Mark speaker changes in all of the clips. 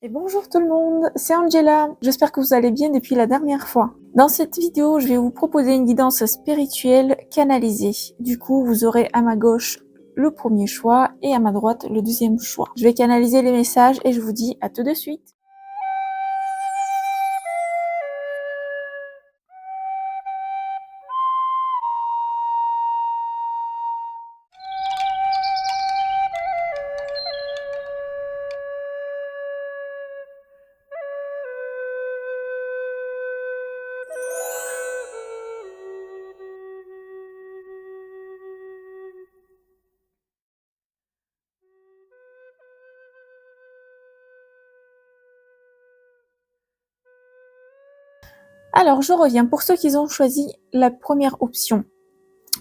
Speaker 1: Et bonjour tout le monde, c'est Angela. J'espère que vous allez bien depuis la dernière fois. Dans cette vidéo, je vais vous proposer une guidance spirituelle canalisée. Du coup, vous aurez à ma gauche le premier choix et à ma droite le deuxième choix. Je vais canaliser les messages et je vous dis à tout de suite. Alors, je reviens pour ceux qui ont choisi la première option.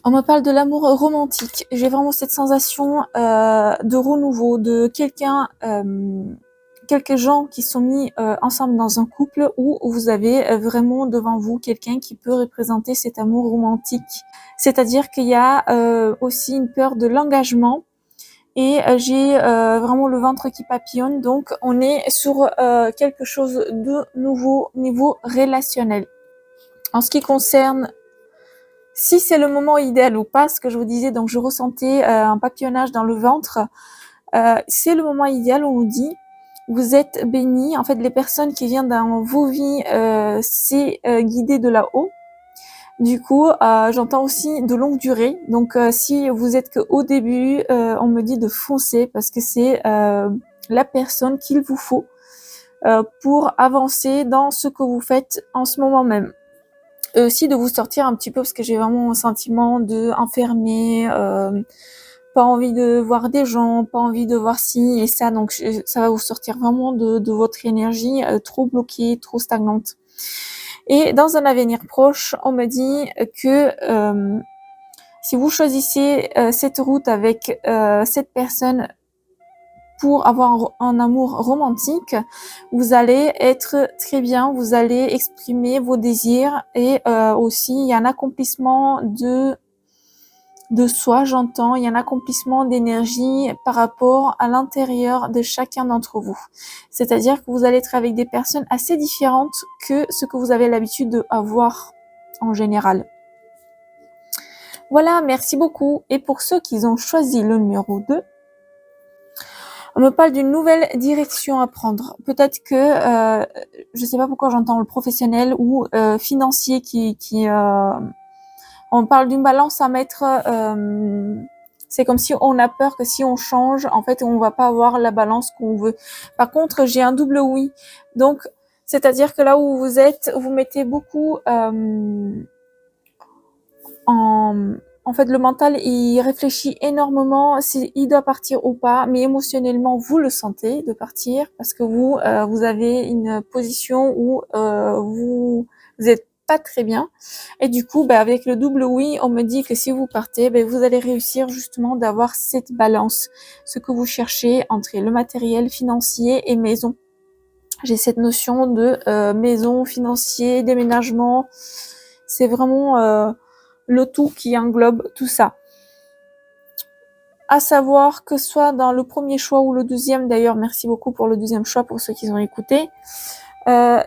Speaker 1: On me parle de l'amour romantique. J'ai vraiment cette sensation de renouveau, de quelques gens qui sont mis ensemble dans un couple où vous avez vraiment devant vous quelqu'un qui peut représenter cet amour romantique. C'est-à-dire qu'il y a aussi une peur de l'engagement et j'ai vraiment le ventre qui papillonne. Donc, on est sur quelque chose de nouveau niveau relationnel. En ce qui concerne si c'est le moment idéal ou pas, ce que je vous disais, donc je ressentais un papillonnage dans le ventre. C'est le moment idéal, on nous dit, vous êtes bénis. En fait, les personnes qui viennent dans vos vies, c'est guidé de là-haut. Du coup, j'entends aussi de longue durée. Donc, si vous êtes qu'au début, on me dit de foncer parce que c'est la personne qu'il vous faut pour avancer dans ce que vous faites en ce moment même. Aussi de vous sortir un petit peu parce que j'ai vraiment un sentiment de enfermé, pas envie de voir des gens, pas envie de voir ci et ça, donc ça va vous sortir vraiment de votre énergie trop bloquée, trop stagnante. Et dans un avenir proche, on me dit que si vous choisissez cette route avec cette personne pour avoir un amour romantique, vous allez être très bien, vous allez exprimer vos désirs et aussi il y a un accomplissement de soi, j'entends, il y a un accomplissement d'énergie par rapport à l'intérieur de chacun d'entre vous. C'est-à-dire que vous allez être avec des personnes assez différentes que ce que vous avez l'habitude d'avoir en général. Voilà, merci beaucoup. Et pour ceux qui ont choisi le numéro 2, on me parle d'une nouvelle direction à prendre. Peut-être que, je sais pas pourquoi j'entends le professionnel ou financier on parle d'une balance à mettre. C'est comme si on a peur que si on change, en fait, on va pas avoir la balance qu'on veut. Par contre, j'ai un double oui. Donc, c'est-à-dire que là où vous êtes, vous mettez beaucoup en fait, le mental, il réfléchit énormément s'il doit partir ou pas, mais émotionnellement, vous le sentez de partir parce que vous avez une position où vous êtes pas très bien. Et du coup, avec le double oui, on me dit que si vous partez, vous allez réussir justement d'avoir cette balance, ce que vous cherchez entre le matériel financier et maison. J'ai cette notion de maison, financier, déménagement. C'est vraiment le tout qui englobe tout ça. À savoir que soit dans le premier choix ou le deuxième, d'ailleurs, merci beaucoup pour le deuxième choix pour ceux qui ont écouté.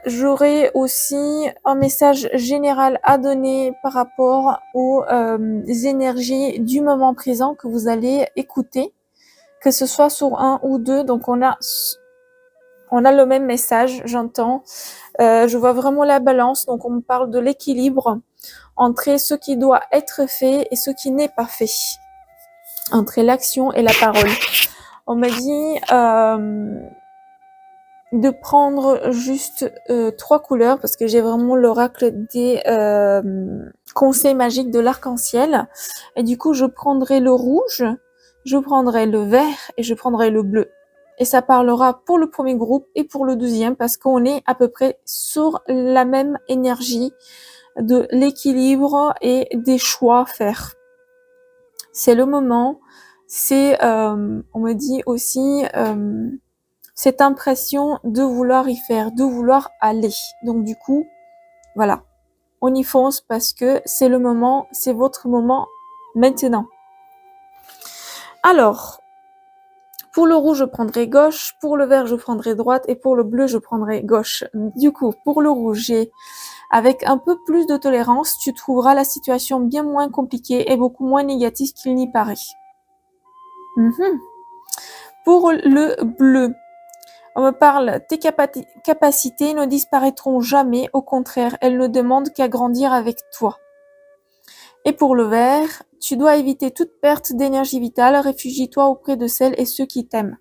Speaker 1: J'aurai aussi un message général à donner par rapport aux énergies du moment présent que vous allez écouter, que ce soit sur un ou deux. Donc on a le même message, j'entends. Je vois vraiment la balance, donc on me parle de l'équilibre entre ce qui doit être fait et ce qui n'est pas fait, entre l'action et la parole. On m'a dit de prendre juste 3 couleurs parce que j'ai vraiment l'oracle des conseils magiques de l'arc-en-ciel et du coup je prendrai le rouge, je prendrai le vert et je prendrai le bleu. Et ça parlera pour le premier groupe et pour le deuxième parce qu'on est à peu près sur la même énergie de l'équilibre et des choix à faire. C'est le moment, c'est, on me dit aussi, cette impression de vouloir y faire, de vouloir aller. Donc du coup, voilà, on y fonce parce que c'est le moment, c'est votre moment maintenant. Alors, Pour le rouge, je prendrai gauche, pour le vert, je prendrai droite et pour le bleu, je prendrai gauche. Du coup, pour le rouge, avec un peu plus de tolérance, tu trouveras la situation bien moins compliquée et beaucoup moins négative qu'il n'y paraît. Pour le bleu, on me parle, tes capacités ne disparaîtront jamais, au contraire, elles ne demandent qu'à grandir avec toi. Et pour le vert, tu dois éviter toute perte d'énergie vitale, réfugie-toi auprès de celles et ceux qui t'aiment.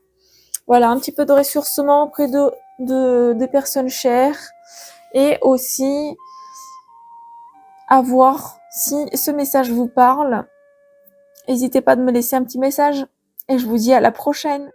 Speaker 1: Voilà, un petit peu de ressourcement auprès des personnes chères et aussi à voir si ce message vous parle. N'hésitez pas de me laisser un petit message et je vous dis à la prochaine.